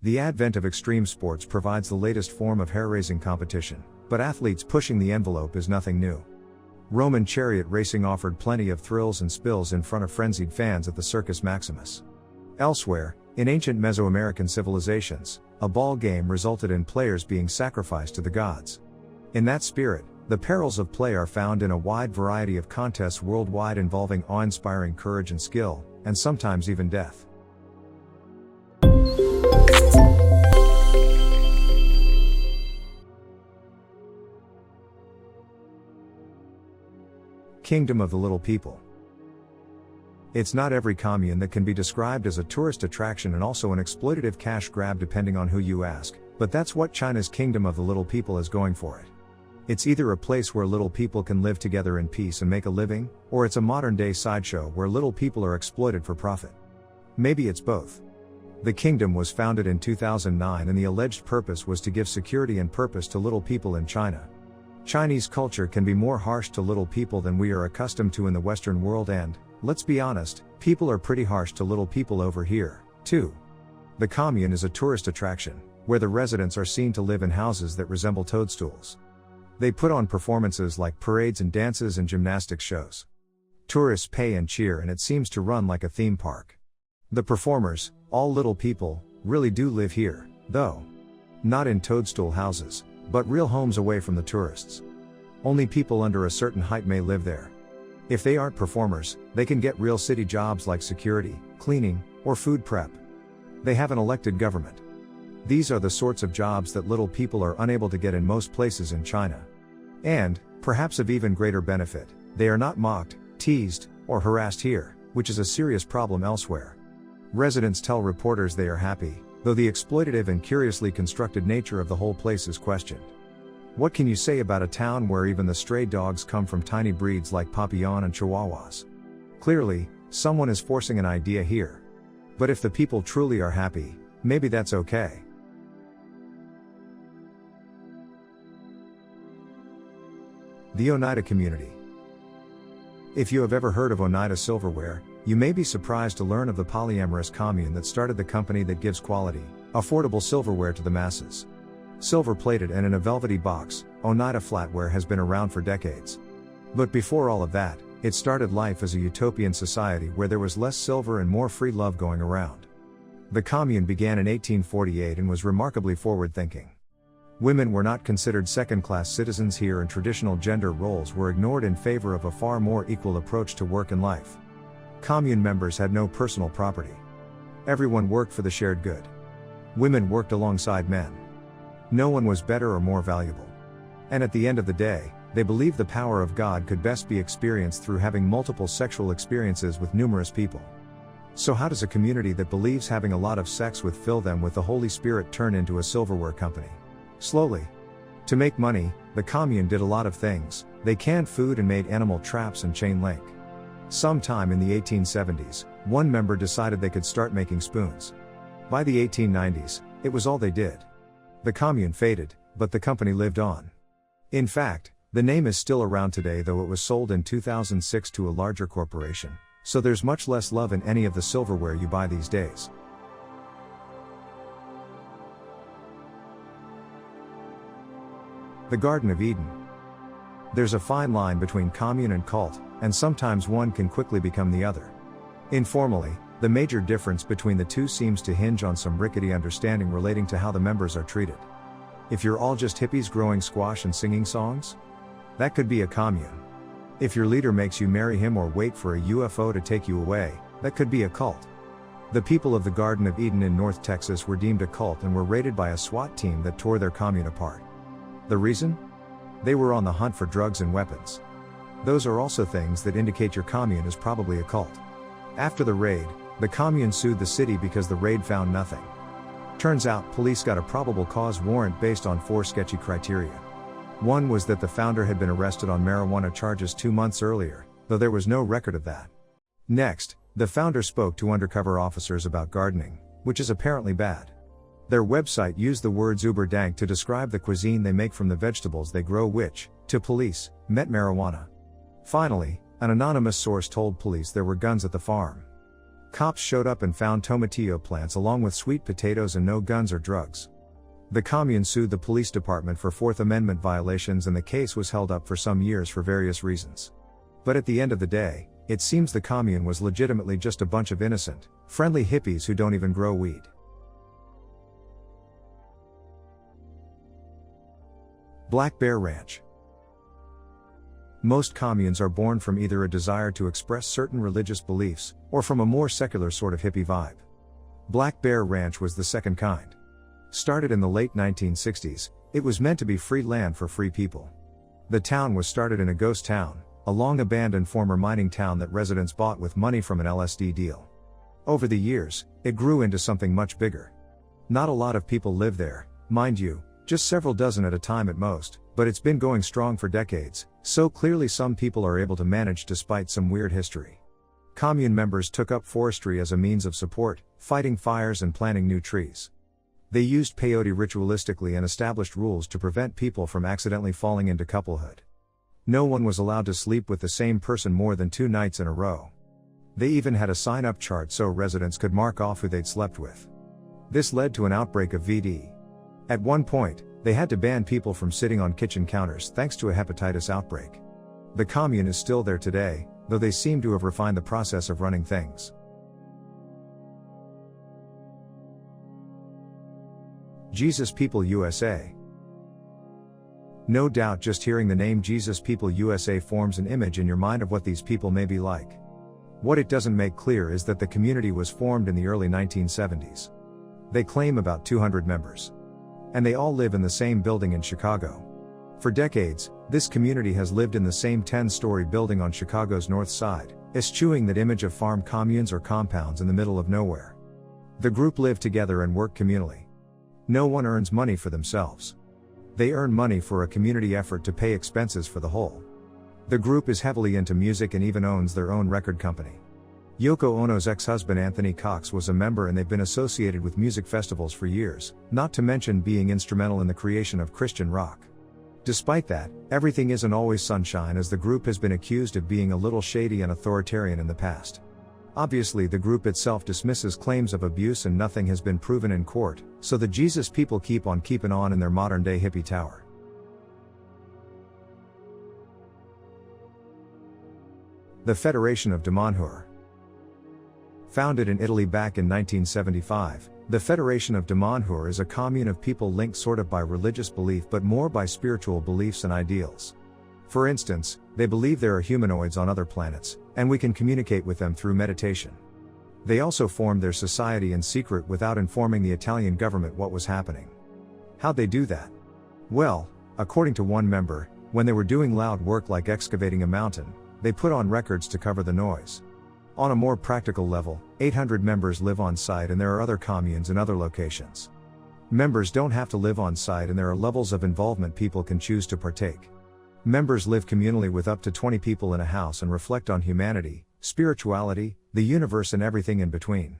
The advent of extreme sports provides the latest form of hair-raising competition, but athletes pushing the envelope is nothing new. Roman chariot racing offered plenty of thrills and spills in front of frenzied fans at the Circus Maximus. Elsewhere, in ancient Mesoamerican civilizations, a ball game resulted in players being sacrificed to the gods. In that spirit, the perils of play are found in a wide variety of contests worldwide involving awe-inspiring courage and skill, and sometimes even death. Kingdom of the Little People. It's not every commune that can be described as a tourist attraction and also an exploitative cash grab depending on who you ask, but that's what China's Kingdom of the Little People is going for it. It's either a place where little people can live together in peace and make a living, or it's a modern-day sideshow where little people are exploited for profit. Maybe it's both. The kingdom was founded in 2009 and the alleged purpose was to give security and purpose to little people in China. Chinese culture can be more harsh to little people than we are accustomed to in the Western world and, let's be honest, people are pretty harsh to little people over here, too. The commune is a tourist attraction, where the residents are seen to live in houses that resemble toadstools. They put on performances like parades and dances and gymnastics shows. Tourists pay and cheer and it seems to run like a theme park. The performers, all little people, really do live here, though. Not in toadstool houses, but real homes away from the tourists. Only people under a certain height may live there. If they aren't performers, they can get real city jobs like security, cleaning, or food prep. They have an elected government. These are the sorts of jobs that little people are unable to get in most places in China. And, perhaps of even greater benefit, they are not mocked, teased, or harassed here, which is a serious problem elsewhere. Residents tell reporters they are happy, though the exploitative and curiously constructed nature of the whole place is questioned. What can you say about a town where even the stray dogs come from tiny breeds like Papillon and Chihuahuas? Clearly, someone is forcing an idea here. But if the people truly are happy, maybe that's okay. The Oneida Community. If you have ever heard of Oneida Silverware, you may be surprised to learn of the polyamorous commune that started the company that gives quality, affordable silverware to the masses. Silver-plated and in a velvety box, Oneida Flatware has been around for decades. But before all of that, it started life as a utopian society where there was less silver and more free love going around. The commune began in 1848 and was remarkably forward-thinking. Women were not considered second-class citizens here and traditional gender roles were ignored in favor of a far more equal approach to work and life. Commune members had no personal property. Everyone worked for the shared good. Women worked alongside men. No one was better or more valuable. And at the end of the day, they believed the power of God could best be experienced through having multiple sexual experiences with numerous people. So how does a community that believes having a lot of sex would fill them with the Holy Spirit turn into a silverware company? Slowly. To make money, the commune did a lot of things. They canned food and made animal traps and chain link. Sometime in the 1870s, one member decided they could start making spoons. By the 1890s, it was all they did. The commune faded, but the company lived on. In fact, the name is still around today, though it was sold in 2006 to a larger corporation, so there's much less love in any of the silverware you buy these days. The Garden of Eden. There's a fine line between commune and cult, and sometimes one can quickly become the other. Informally, the major difference between the two seems to hinge on some rickety understanding relating to how the members are treated. If you're all just hippies growing squash and singing songs, that could be a commune. If your leader makes you marry him or wait for a UFO to take you away, that could be a cult. The people of the Garden of Eden in North Texas were deemed a cult and were raided by a SWAT team that tore their commune apart. The reason? They were on the hunt for drugs and weapons. Those are also things that indicate your commune is probably a cult. After the raid, the commune sued the city because the raid found nothing. Turns out police got a probable cause warrant based on 4 sketchy criteria. One was that the founder had been arrested on marijuana charges 2 months earlier, though there was no record of that. Next, the founder spoke to undercover officers about gardening, which is apparently bad. Their website used the words uber dank to describe the cuisine they make from the vegetables they grow, which, to police, meant marijuana. Finally, an anonymous source told police there were guns at the farm. Cops showed up and found tomatillo plants along with sweet potatoes and no guns or drugs. The Commune sued the police department for Fourth Amendment violations, and the case was held up for some years for various reasons. But at the end of the day, it seems the Commune was legitimately just a bunch of innocent, friendly hippies who don't even grow weed. Black Bear Ranch. Most communes are born from either a desire to express certain religious beliefs, or from a more secular sort of hippie vibe. Black Bear Ranch was the second kind. Started in the late 1960s, it was meant to be free land for free people. The town was started in a ghost town, a long-abandoned former mining town that residents bought with money from an LSD deal. Over the years, it grew into something much bigger. Not a lot of people live there, mind you, just several dozen at a time at most, but it's been going strong for decades, so clearly some people are able to manage despite some weird history. Commune members took up forestry as a means of support, fighting fires and planting new trees. They used peyote ritualistically and established rules to prevent people from accidentally falling into couplehood. No one was allowed to sleep with the same person more than 2 nights in a row. They even had a sign-up chart so residents could mark off who they'd slept with. This led to an outbreak of VD. At one point, they had to ban people from sitting on kitchen counters thanks to a hepatitis outbreak. The commune is still there today, though they seem to have refined the process of running things. Jesus People USA. No doubt just hearing the name Jesus People USA forms an image in your mind of what these people may be like. What it doesn't make clear is that the community was formed in the early 1970s. They claim about 200 members. And they all live in the same building in Chicago. For decades, this community has lived in the same 10-story building on Chicago's north side, eschewing that image of farm communes or compounds in the middle of nowhere. The group live together and work communally. No one earns money for themselves. They earn money for a community effort to pay expenses for the whole. The group is heavily into music and even owns their own record company. Yoko Ono's ex-husband Anthony Cox was a member, and they've been associated with music festivals for years, not to mention being instrumental in the creation of Christian rock. Despite that, everything isn't always sunshine, as the group has been accused of being a little shady and authoritarian in the past. Obviously, the group itself dismisses claims of abuse and nothing has been proven in court, so the Jesus People keep on keeping on in their modern-day hippie tower. The Federation of Damanhur. Founded in Italy back in 1975, the Federation of Damanhur is a commune of people linked sort of by religious belief but more by spiritual beliefs and ideals. For instance, they believe there are humanoids on other planets, and we can communicate with them through meditation. They also formed their society in secret without informing the Italian government what was happening. How'd they do that? Well, according to one member, when they were doing loud work like excavating a mountain, they put on records to cover the noise. On a more practical level, 800 members live on site, and there are other communes in other locations. Members don't have to live on site, and there are levels of involvement people can choose to partake. Members live communally with up to 20 people in a house and reflect on humanity, spirituality, the universe and everything in between.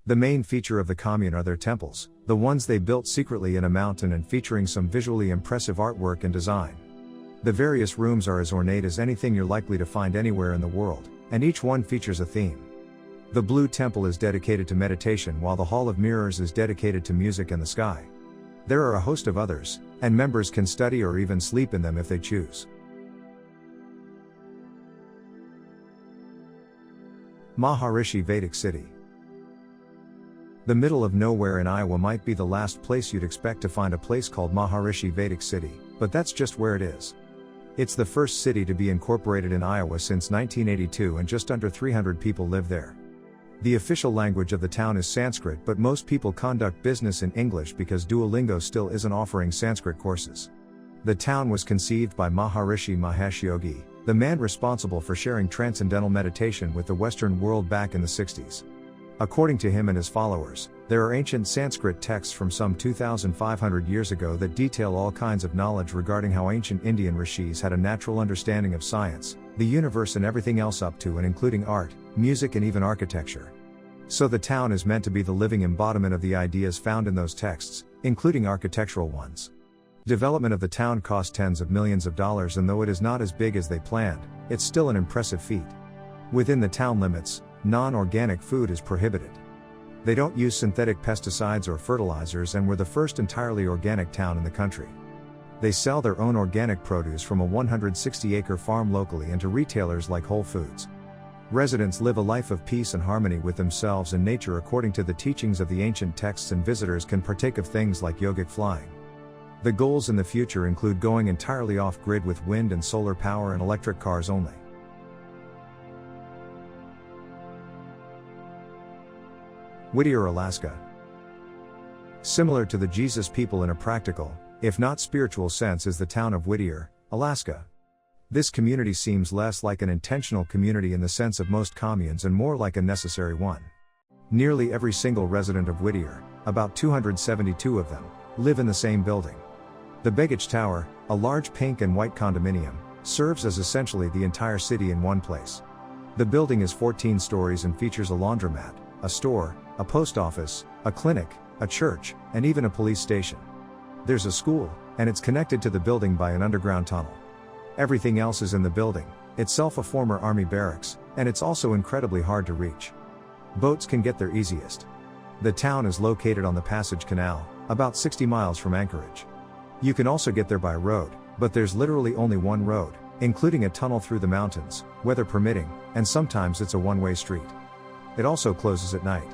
The main feature of the commune are their temples, the ones they built secretly in a mountain and featuring some visually impressive artwork and design. The various rooms are as ornate as anything you're likely to find anywhere in the world, and each one features a theme. The Blue Temple is dedicated to meditation, while the Hall of Mirrors is dedicated to music and the sky. There are a host of others, and members can study or even sleep in them if they choose. Maharishi Vedic City. The middle of nowhere in Iowa might be the last place you'd expect to find a place called Maharishi Vedic City, but that's just where it is. It's the first city to be incorporated in Iowa since 1982, and just under 300 people live there. The official language of the town is Sanskrit, but most people conduct business in English because Duolingo still isn't offering Sanskrit courses. The town was conceived by Maharishi Mahesh Yogi, the man responsible for sharing transcendental meditation with the Western world back in the 60s. According to him and his followers, there are ancient Sanskrit texts from some 2,500 years ago that detail all kinds of knowledge regarding how ancient Indian rishis had a natural understanding of science, the universe and everything else up to and including art, music and even architecture. So the town is meant to be the living embodiment of the ideas found in those texts, including architectural ones. Development of the town cost tens of millions of dollars, and though it is not as big as they planned, it's still an impressive feat. Within the town limits, non-organic food is prohibited. They don't use synthetic pesticides or fertilizers and were the first entirely organic town in the country. They sell their own organic produce from a 160-acre farm locally and to retailers like Whole Foods. Residents live a life of peace and harmony with themselves and nature according to the teachings of the ancient texts, and visitors can partake of things like yogic flying. The goals in the future include going entirely off-grid with wind and solar power and electric cars only. Whittier, Alaska. Similar to the Jesus people in a practical, if not spiritual sense, is the town of Whittier, Alaska. This community seems less like an intentional community in the sense of most communes and more like a necessary one. Nearly every single resident of Whittier, about 272 of them, live in the same building. The Begich Tower, a large pink and white condominium, serves as essentially the entire city in one place. The building is 14 stories and features a laundromat, a store, a post office, a clinic, a church, and even a police station. There's a school, and it's connected to the building by an underground tunnel. Everything else is in the building, itself a former army barracks, and it's also incredibly hard to reach. Boats can get there easiest. The town is located on the Passage Canal, about 60 miles from Anchorage. You can also get there by road, but there's literally only one road, including a tunnel through the mountains, weather permitting, and sometimes it's a one-way street. It also closes at night.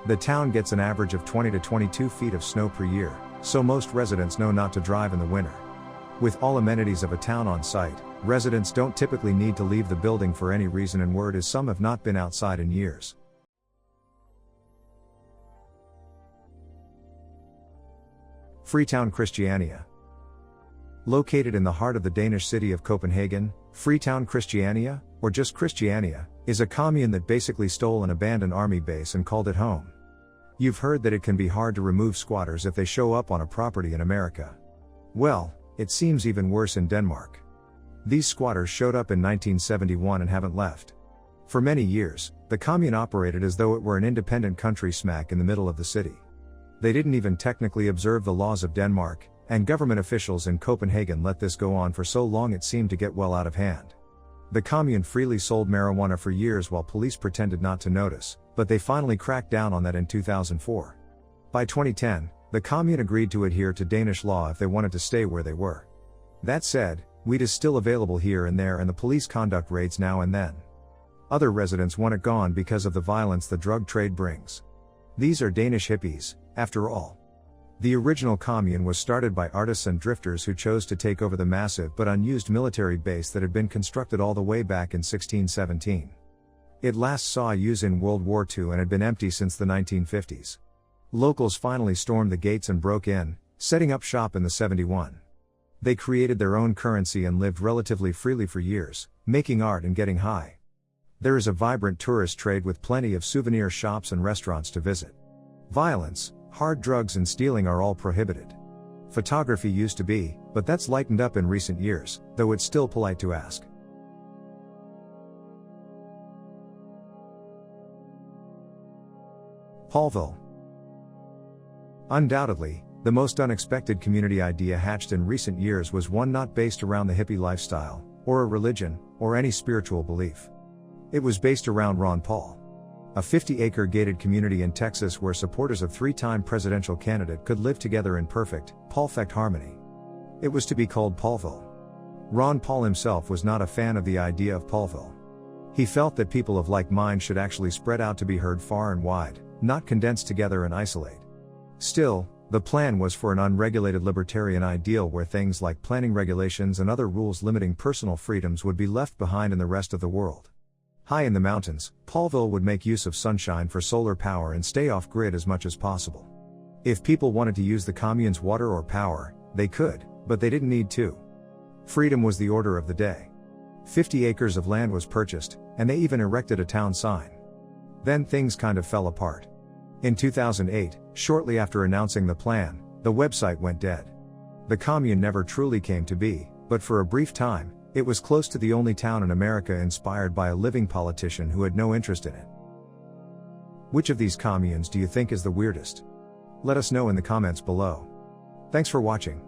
The town gets an average of 20 to 22 feet of snow per year, so most residents know not to drive in the winter. With all amenities of a town on site, residents don't typically need to leave the building for any reason, and word is some have not been outside in years. Freetown, Christiania. Located in the heart of the Danish city of Copenhagen, Freetown, Christiania, or just Christiania, is a commune that basically stole an abandoned army base and called it home. You've heard that it can be hard to remove squatters if they show up on a property in America. Well, it seems even worse in Denmark. These squatters showed up in 1971 and haven't left. For many years, the commune operated as though it were an independent country smack in the middle of the city. They didn't even technically observe the laws of Denmark, and government officials in Copenhagen let this go on for so long it seemed to get well out of hand. The commune freely sold marijuana for years while police pretended not to notice, but they finally cracked down on that in 2004. By 2010, the commune agreed to adhere to Danish law if they wanted to stay where they were. That said, weed is still available here and there and the police conduct raids now and then. Other residents want it gone because of the violence the drug trade brings. These are Danish hippies, after all. The original commune was started by artists and drifters who chose to take over the massive but unused military base that had been constructed all the way back in 1617. It last saw use in World War II and had been empty since the 1950s. Locals finally stormed the gates and broke in, setting up shop in the 71. They created their own currency and lived relatively freely for years, making art and getting high. There is a vibrant tourist trade with plenty of souvenir shops and restaurants to visit. Violence, hard drugs and stealing are all prohibited. Photography used to be, but that's lightened up in recent years, though it's still polite to ask. Paulville. Undoubtedly, the most unexpected community idea hatched in recent years was one not based around the hippie lifestyle, or a religion, or any spiritual belief. It was based around Ron Paul, a 50-acre gated community in Texas where supporters of three-time presidential candidate could live together in perfect, Paulfect harmony. It was to be called Paulville. Ron Paul himself was not a fan of the idea of Paulville. He felt that people of like mind should actually spread out to be heard far and wide, not condense together and isolate. Still, the plan was for an unregulated libertarian ideal where things like planning regulations and other rules limiting personal freedoms would be left behind in the rest of the world. High in the mountains, Paulville would make use of sunshine for solar power and stay off-grid as much as possible. If people wanted to use the commune's water or power, they could, but they didn't need to. Freedom was the order of the day. 50 acres of land was purchased, and they even erected a town sign. Then things kind of fell apart. In 2008, shortly after announcing the plan, the website went dead. The commune never truly came to be, but for a brief time, it was close to the only town in America inspired by a living politician who had no interest in it. Which of these communes do you think is the weirdest? Let us know in the comments below. Thanks for watching.